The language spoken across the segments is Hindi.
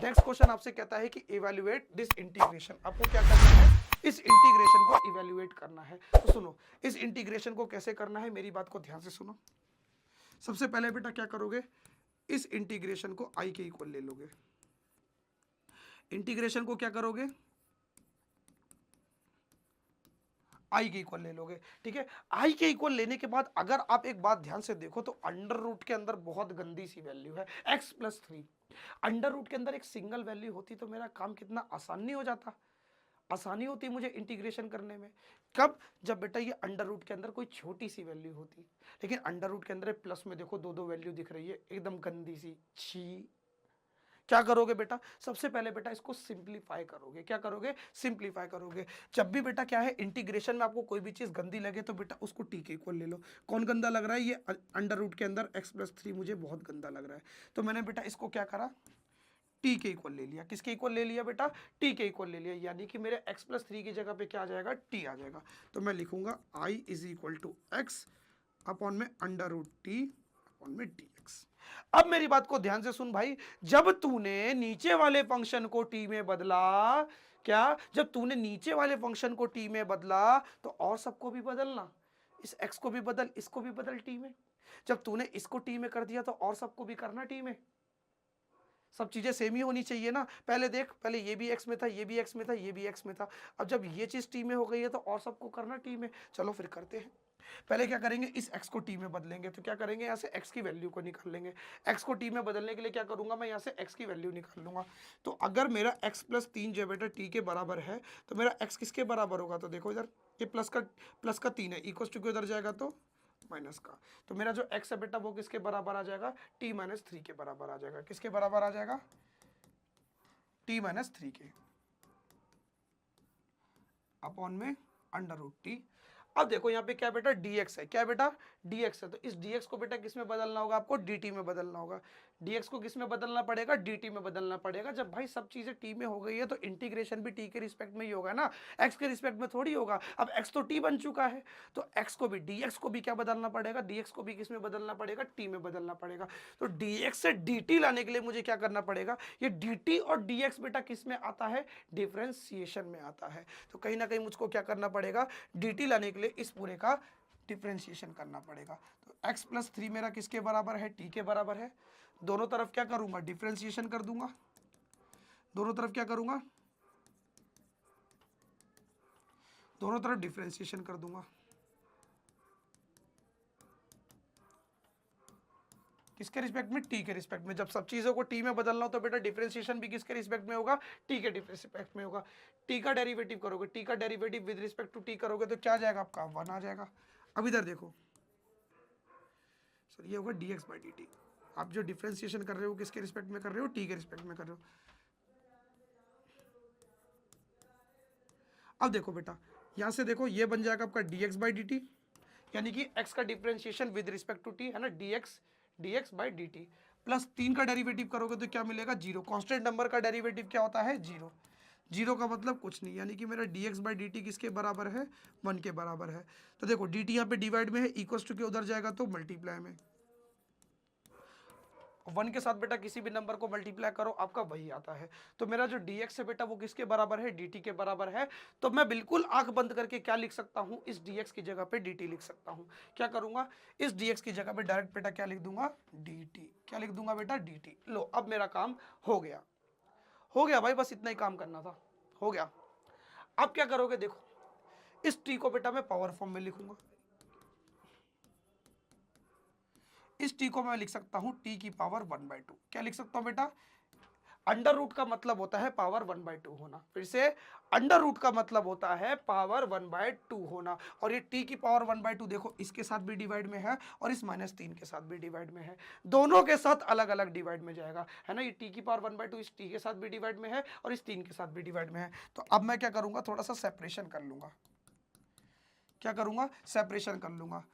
नेक्स्ट क्वेश्चन आपसे कहता है कि इवेल्युएट दिस इंटीग्रेशन, आपको क्या करना है, इस इंटीग्रेशन को इवेल्युएट करना है। तो सुनो, इस इंटीग्रेशन को कैसे करना है, मेरी बात को ध्यान से सुनो। सबसे पहले बेटा क्या करोगे, इस इंटीग्रेशन को आई के इक्वल ले लोगे। इंटीग्रेशन को क्या करोगे, आई के इक्वल ले लोगे, ठीक है। आई के इक्वल लेने के बाद अगर आप एक बात ध्यान से देखो तो अंडर रूट के अंदर बहुत गंदी सी वैल्यू है x+3। अंडर रूट के अंदर एक सिंगल वैल्यू होती तो मेरा काम कितना आसान नहीं हो जाता, आसानी होती मुझे इंटीग्रेशन करने में। कब, जब बेटा ये अंडर रूट के अंदर कोई छोटी सी वैल्यू होती, लेकिन अंडर रूट के अंदर प्लस में देखो दो दो वैल्यू दिख रही है एकदम गंदी सी, छी। क्या करोगे बेटा, सबसे पहले बेटा इसको सिंप्लीफाई करोगे। क्या करोगे, सिंप्लीफाई करोगे। जब भी बेटा क्या है, इंटीग्रेशन में आपको कोई भी चीज गंदी लगे तो बेटा उसको टी के इक्वल ले लो। कौन गंदा लग रहा है, ये अंडर रूट के अंदर x+3 मुझे बहुत गंदा लग रहा है, तो मैंने बेटा इसको क्या करा, टी के इक्वल ले लिया। किसके इक्वल ले लिया बेटा, टी के इक्वल ले लिया, यानी कि मेरे x+3 की जगह पे क्या आ जाएगा, टी आ जाएगा। तो मैं लिखूंगा i = x अपॉन में अंडर रूट टी अपॉन में dx। अब मेरी बात को ध्यान से सुन भाई, जब तूने नीचे वाले फंक्शन को टी में बदला, क्या, जब तूने नीचे वाले फंक्शन को टी में बदला तो और सबको भी बदलना, इस x को भी बदल, इसको भी बदल टी में। जब तूने इसको टी में कर दिया तो और सबको भी करना टी में। सब चीजें सेम ही होनी चाहिए ना। पहले देख, पहले ये भी x में था, ये भी x में था, ये भी x में था। अब जब ये चीज टी में हो गई है तो और सबको करना टी में। चलो फिर करते हैं। पहले क्या करेंगे, इस x को टी में बदलेंगे। तो क्या करेंगे, यहाँ से x की वैल्यू को निकाल लेंगे। x को टी में बदलने के लिए क्या करूंगा, मैं यहाँ से x की वैल्यू निकाल लूंगा। तो अगर मेरा x+3 जो बेटा t के बराबर है तो मेरा x किसके बराबर होगा, तो देखो इधर ये प्लस का 3 है, इक्वल टू के उधर जाएगा तो माइनस का। तो मेरा जो x है बेटा वो किसके बराबर आ जाएगा, t-3 के बराबर आ जाएगा। किसके बराबर आ जाएगा, t-3 के अपॉन में अंडर रूट टी। अब देखो यहाँ पे क्या बेटा, dx है। क्या बेटा, dx है। तो इस dx को बेटा किस में बदलना होगा, आपको dt में बदलना होगा। dx को किस में बदलना पड़ेगा, dt में बदलना पड़ेगा। जब भाई सब चीजें t में हो गई है तो इंटीग्रेशन भी t के रिस्पेक्ट में ही होगा ना, x के रिस्पेक्ट में थोड़ी होगा। अब x तो t बन चुका है, तो x को भी, dx को भी क्या बदलना पड़ेगा, dx को भी किस में बदलना पड़ेगा, t में बदलना पड़ेगा। तो dx से dt लाने के लिए मुझे क्या करना पड़ेगा, ये dt और dx बेटा किस में आता है, डिफरेंशिएशन में आता है। तो कहीं ना कहीं मुझको क्या करना पड़ेगा, dt लाने के लिए इस पूरे का डिफरेंशिएशन करना पड़ेगा। तो x+3 मेरा किसके बराबर है, t के बराबर है। दोनों तरफ क्या करूंगा, डिफरेंशिएशन कर दूंगा। दोनों तरफ क्या करूंगा, दोनों तरफ डिफरेंशिएशन कर दूंगा। किसके रिस्पेक्ट में, टी के रिस्पेक्ट में। जब सब चीजों को टी में बदलना हो तो बेटा डिफरेंशिएशन भी किसके रिस्पेक्ट में होगा, टी के रिस्पेक्ट में होगा। टी का डेरिवेटिव करोगे, टी का derivative with respect to T करोगे तो क्या आ जाएगा आपका, 1 आ जाएगा। अब इधर देखो सर, ये होगा dx/dt। आप जो डिफरेंशिएशन कर रहे हो किसके रिस्पेक्ट में कर रहे हो, टी के रिस्पेक्ट में कर रहे हो। अब देखो बेटा, यहां से देखो ये बन जाएगा आपका dx/dt, यानी कि x का differentiation with respect to T है ना, dx/dt। प्लस 3 का डेरिवेटिव करोगे तो क्या मिलेगा, 0। कांस्टेंट नंबर का डेरिवेटिव क्या होता है, 0। 0 का मतलब कुछ नहीं, यानी कि मेरा dx/dt किसके बराबर है, 1 के बराबर है। तो देखो dt यहाँ पे डिवाइड में है, इक्वल टू के उधर जाएगा तो मल्टीप्लाई में। 1 के साथ बेटा किसी भी नंबर को मल्टीप्लाई करो आपका वही आता है। तो मेरा जो dx है बेटा वो किसके बराबर है, dt के बराबर है। तो मैं बिल्कुल आंख बंद करके क्या लिख सकता हूं, इस dx की जगह पे dt लिख सकता हूं। क्या करूंगा, इस dx की जगह पे डायरेक्ट बेटा क्या लिख दूंगा, dt। क्या लिख दूंगा बेटा, dt। लो अब मेरा काम हो गया, हो गया भाई, बस इतना ही काम करना था, हो गया। अब क्या करोगे, देखो इस t को बेटा मैं पावर फॉर्म में लिखूंगा। इस t को मैं लिख सकता हूं t की पावर 1/2। क्या लिख सकता हूं बेटा, अंडर रूट का मतलब होता है पावर 1/2 होना। फिर से, अंडर रूट का मतलब होता है पावर 1/2 होना। और ये t की पावर 1/2 देखो इसके साथ भी डिवाइड में है और इस -3 के साथ भी डिवाइड में है, दोनों के साथ अलग अलग डिवाइड में जाएगा, है ना। ये t की पावर 1/2 इस t के साथ भी डिवाइड में है और इस 3 के साथ भी डिवाइड में है। तो अब मैं क्या करूंगा, थोड़ा सा सेपरेशन कर लूंगा। क्या करूंगा, सेपरेशन कर लूंगा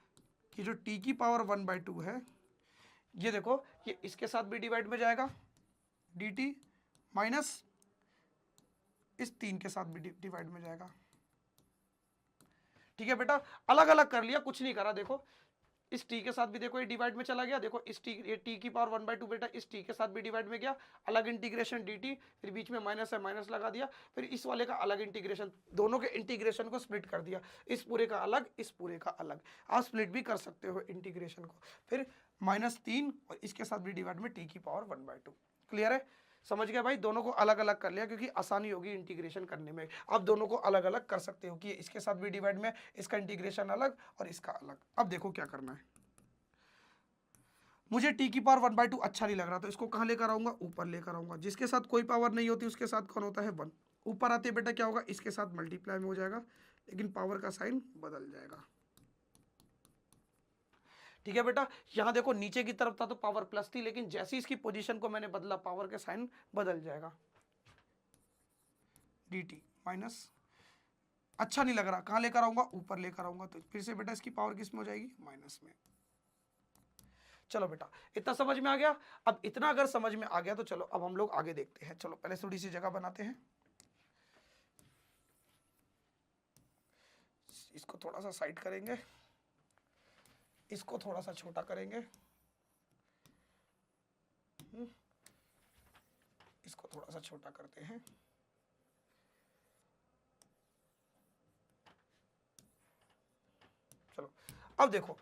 कि जो t की पावर 1/2 है, ये देखो ये इसके साथ भी डिवाइड में जाएगा dt, माइनस इस 3 के साथ भी डिवाइड में जाएगा। ठीक है बेटा, अलग अलग कर लिया, कुछ नहीं करा। देखो इस टी के साथ भी देखो ये डिवाइड में चला गया, देखो इस टी, ये टी की पावर 1/2 बेटा इस टी के साथ भी डिवाइड में गया, अलग इंटीग्रेशन डी टी, फिर बीच में माइनस है माइनस लगा दिया, फिर इस वाले का अलग इंटीग्रेशन, दोनों के इंटीग्रेशन को स्प्लिट कर दिया, इस पूरे का अलग इस पूरे का अलग, आप स्प्लिट भी कर सकते हो इंटीग्रेशन को, फिर -3 और इसके साथ भी डिवाइड में टी की पावर 1/2। क्लियर है, समझ गया भाई, दोनों को अलग अलग कर लिया क्योंकि आसानी होगी इंटीग्रेशन करने में। आप दोनों को अलग अलग कर सकते हो कि इसके साथ भी डिवाइड में, इसका इंटीग्रेशन अलग और इसका अलग। अब देखो क्या करना है, मुझे टी की पावर 1/2 अच्छा नहीं लग रहा, तो इसको कहाँ लेकर आऊंगा, ऊपर लेकर आऊंगा। जिसके साथ कोई पावर नहीं होती उसके साथ कौन होता है 1, ऊपर आते बेटा क्या होगा, इसके साथ मल्टीप्लाई में हो जाएगा, लेकिन पावर का साइन बदल जाएगा। ठीक है बेटा, यहां देखो नीचे की तरफ था तो पावर प्लस थी, लेकिन जैसी इसकी पोजीशन को मैंने बदला पावर के साइन बदल जाएगा, dt माइनस, अच्छा नहीं लग रहा, कहां लेकर आऊंगा, ऊपर लेकर आऊंगा, तो फिर से बेटा इसकी पावर किस में हो जाएगी, माइनस में। चलो बेटा इतना समझ में आ गया। अब इतना अगर समझ में आ गया तो चलो अब हम लोग आगे देखते हैं। चलो पहले थोड़ी सी जगह बनाते हैं, इसको थोड़ा सा साइड करेंगे, इसको थोड़ा सा छोटा करेंगे, इसको थोड़ा सा छोटा करते हैं। चलो अब देखो,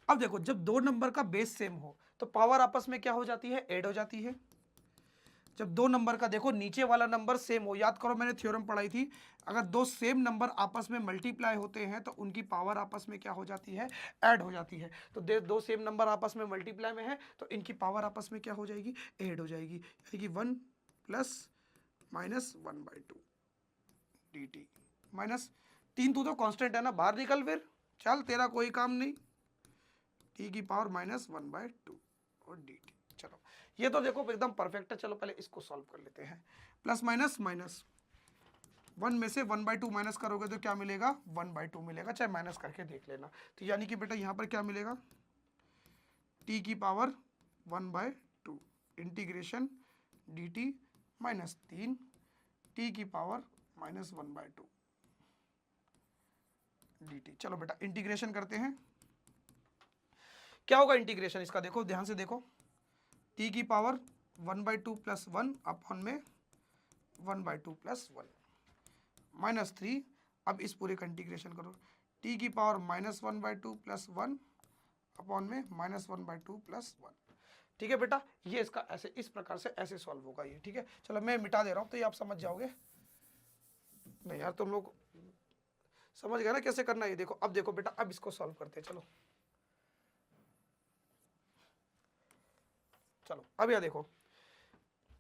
अब देखो जब दो नंबर का बेस सेम हो तो पावर आपस में क्या हो जाती है, ऐड हो जाती है। जब दो नंबर का देखो नीचे वाला नंबर सेम हो, याद करो मैंने थ्योरम पढ़ाई थी, अगर दो सेम नंबर आपस में मल्टीप्लाई होते हैं तो उनकी पावर आपस में क्या हो जाती है, ऐड हो जाती है। तो दो सेम नंबर आपस में मल्टीप्लाई में है तो इनकी पावर आपस में क्या हो जाएगी, ऐड हो जाएगी, यानी कि 1 + -1/2 dt माइनस 3, तू तो कांस्टेंट है ना, बाहर निकल फिर, चल तेरा कोई काम नहीं, टी की पावर -1/2 और dt। चलो ये तो देखो एकदम परफेक्ट है। चलो पहले इसको सॉल्व कर लेते हैं, प्लस माइनस माइनस 1 में से 1/2 माइनस करोगे तो क्या मिलेगा, 1/2 मिलेगा, चाहे माइनस करके देख लेना। तो यानी कि बेटा यहाँ पर क्या मिलेगा, टी की पावर 1/2 इंटीग्रेशन dt -3 टी की पावर -1/2 dt। चलो बेटा इंटीग्रेशन करते हैं, क्या होगा इंटीग्रेशन इसका, देखो ध्यान से देखो, टी की पावर 1/2 + 1 अपॉन में 1/2 + 1 -3, अब इस पूरे का इंटीग्रेशन करो, टी की पावर -1/2 + 1 अपॉन में -1/2 + 1। ठीक है बेटा, ये इसका ऐसे इस प्रकार से ऐसे सॉल्व होगा ये। ठीक है, चलो मैं मिटा दे रहा हूँ तो ये आप समझ जाओगे। नहीं यार तुम लोग समझ गए ना कैसे करना है ये, देखो अब देखो बेटा, अब इसको सॉल्व करते हैं। चलो चलो अब यह देखो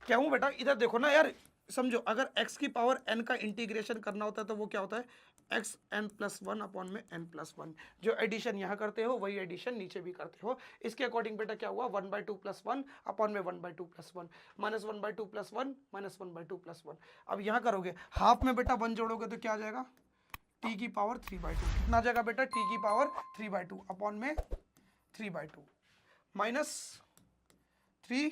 क्या हूं बेटा, इधर देखो ना यार, समझो अगर x की पावर n का इंटीग्रेशन करना होता है तो वो क्या होता है, xn+1 अपॉन में n+1। जो एडिशन यहाँ करते हो वही एडिशन नीचे भी करते हो। इसके अकॉर्डिंग बेटा क्या हुआ, 1/2 + 1 अपॉन में 1/2 + 1 -1/2 + 1 -1/2 + 1। अब यहाँ करोगे हाफ में बेटा 1 जोड़ोगे तो क्या आ जाएगा, t की पावर 3/2। कितना आ जाएगा बेटा, t की पावर 3/2 अपॉन में 3/2 -3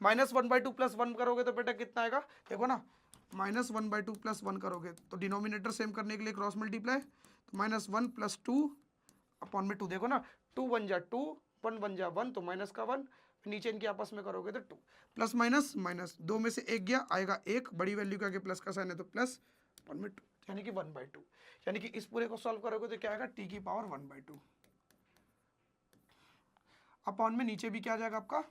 -1/2 + 1 करोगे तो बेटा कितना आएगा, देखो ना, -1/2 + 1 करोगे तो डिनोमिनेटर सेम करने के लिए क्रॉस मल्टीप्लाई, तो -1 + 2 अपॉन में 2, देखो ना 2 बन जा 2, 1 बन जा 1, तो माइनस का 1, नीचे इनके आपस में करोगे तो 2, प्लस माइनस माइनस 2 में से 1 गया, आएगा 1, बड़ी वैल्यू के आगे प्लस का साइन है तो प्लस, अपॉन में 2, यानी कि 1/2। यानी कि इस पूरे को सॉल्व करोगे तो क्या आएगा, टी की पावर 1/2 अपॉन में नीचे भी क्या आ जाएगा आपका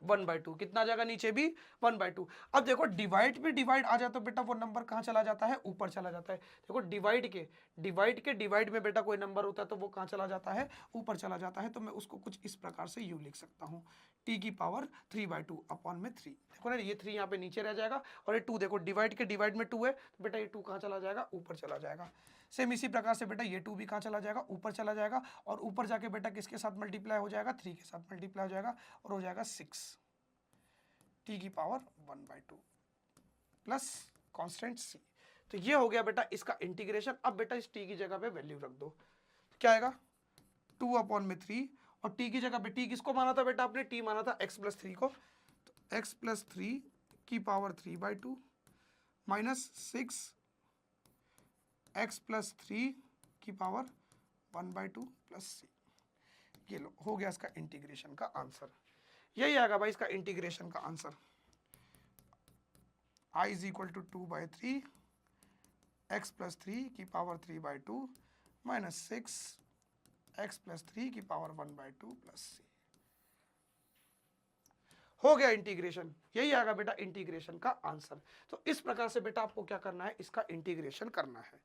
1/2, कितना आ जाएगा नीचे भी 1/2। अब देखो डिवाइड में डिवाइड आ जाए तो बेटा वो नंबर कहाँ चला जाता है, ऊपर चला जाता है। देखो डिवाइड में बेटा कोई नंबर होता है तो वो कहाँ चला जाता है, ऊपर चला जाता है। तो मैं उसको कुछ इस प्रकार से यूं लिख सकता हूँ, टी की पावर 3/2 अपॉन में 3। देखो ना ये 3 यहाँ पे नीचे रह जाएगा और ये 2 देखो डिवाइड में 2 है तो बेटा ये 2 कहाँ चला जाएगा, ऊपर चला जाएगा। सेम इसी प्रकार से बेटा ये 2 भी कहाँ चला जाएगा, ऊपर चला जाएगा, और ऊपर जाके बेटा किसके साथ मल्टीप्लाई हो जाएगा, 3 के साथ मल्टीप्लाई हो जाएगा और हो जाएगा 6 टी की पावर 1/2 प्लस कांस्टेंट सी। तो ये हो गया बेटा इसका इंटीग्रेशन। अब बेटा इस टी की जगह पे वैल्यू रख दो, क्या आएगा 2 अपॉन में 3, और टी की जगह पे टी किसको माना था बेटा आपने, टी माना था x+3 को, तो x+3 की पावर 3/2 -6 एक्स प्लस थ्री की पावर 1/2 प्लस सी। ये लो हो गया इसका इंटीग्रेशन का आंसर। यही आएगा भाई इसका इंटीग्रेशन का answer. I is equal to 2/3 x plus three की power 3/2 minus 6 x plus three की पावर 1/2 प्लस सी। हो गया इंटीग्रेशन। यही आएगा बेटा इंटीग्रेशन का आंसर। तो इस प्रकार से बेटा आपको क्या करना है, इसका इंटीग्रेशन करना है।